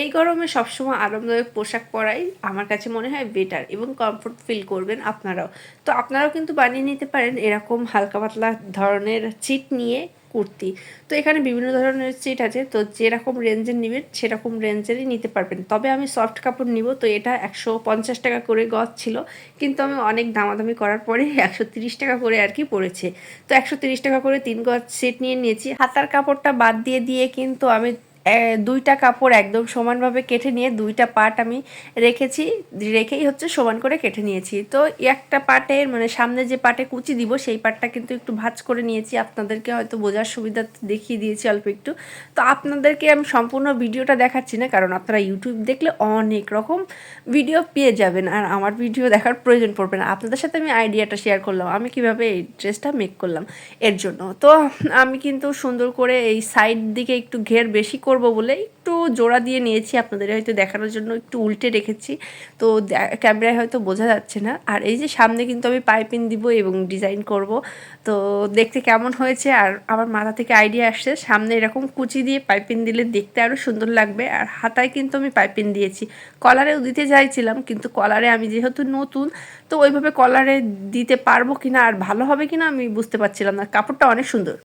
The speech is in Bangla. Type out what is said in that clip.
এই গরমে সবসময় আরামদায়ক পোশাক পরাই আমার কাছে মনে হয় বেটার এবং কমফোর্ট ফিল করবেন আপনারাও। তো আপনারাও কিন্তু বানিয়ে নিতে পারেন এরকম হালকা পাতলা ধরনের চিট নিয়ে কুর্তি। তো এখানে বিভিন্ন ধরনের চিট আছে, তো যেরকম রেঞ্জের নেবেন সেরকম রেঞ্জেরই নিতে পারবেন। তবে আমি সফট কাপড় নিব, তো এটা 150 টাকা করে গজ ছিল, কিন্তু আমি অনেক দামাদামি করার পরে 130 টাকা করে আর কি পড়েছে। তো 130 টাকা করে 3 গজ সেট নিয়ে নিয়েছি। হাতার কাপড়টা বাদ দিয়ে দিয়ে কিন্তু আমি দুইটা কাপড় একদম সমানভাবে কেটে নিয়ে দুইটা পার্ট আমি রেখেছি, রেখেই হচ্ছে সমান করে কেটে নিয়েছি। তো একটা পার্টের মানে সামনে যে পার্টে কুচি দিব সেই পার্টটা কিন্তু একটু ভাঁজ করে নিয়েছি, আপনাদেরকে হয়তো বোঝার সুবিধা দেখিয়ে দিয়েছি অল্প একটু। তো আপনাদেরকে আমি সম্পূর্ণ ভিডিওটা দেখাচ্ছি না, কারণ আপনারা ইউটিউব দেখলে অনেক রকম ভিডিও পেয়ে যাবেন আর আমার ভিডিও দেখার প্রয়োজন পড়বে না। আপনাদের সাথে আমি আইডিয়াটা শেয়ার করলাম আমি কিভাবে এই ড্রেসটা মেক করলাম এর জন্য। তো আমি কিন্তু সুন্দর করে এই সাইড দিকে একটু ঘের বেশি করব বলে একটু জোড়া দিয়ে নিয়েছি, আপনাদের হয়তো দেখানোর জন্য একটু উল্টে রেখেছি, তো ক্যামেরায় হয়তো বোঝা যাচ্ছে না। আর এই যে সামনে কিন্তু আমি পাইপিং দিব এবং ডিজাইন করব, তো দেখতে কেমন হয়েছে আর আমার মাথা থেকে আইডিয়া আসছে সামনে এরকম কুচি দিয়ে পাইপিং দিলে দেখতে আরও সুন্দর লাগবে। আর হাতায় কিন্তু আমি পাইপিং দিয়েছি, কলারেও দিতে চাইছিলাম কিন্তু কলারে আমি যেহেতু নতুন, তো ওইভাবে কলারে দিতে পারবো কিনা আর ভালো হবে কিনা আমি বুঝতে পারছিলাম না। কাপড়টা অনেক সুন্দর।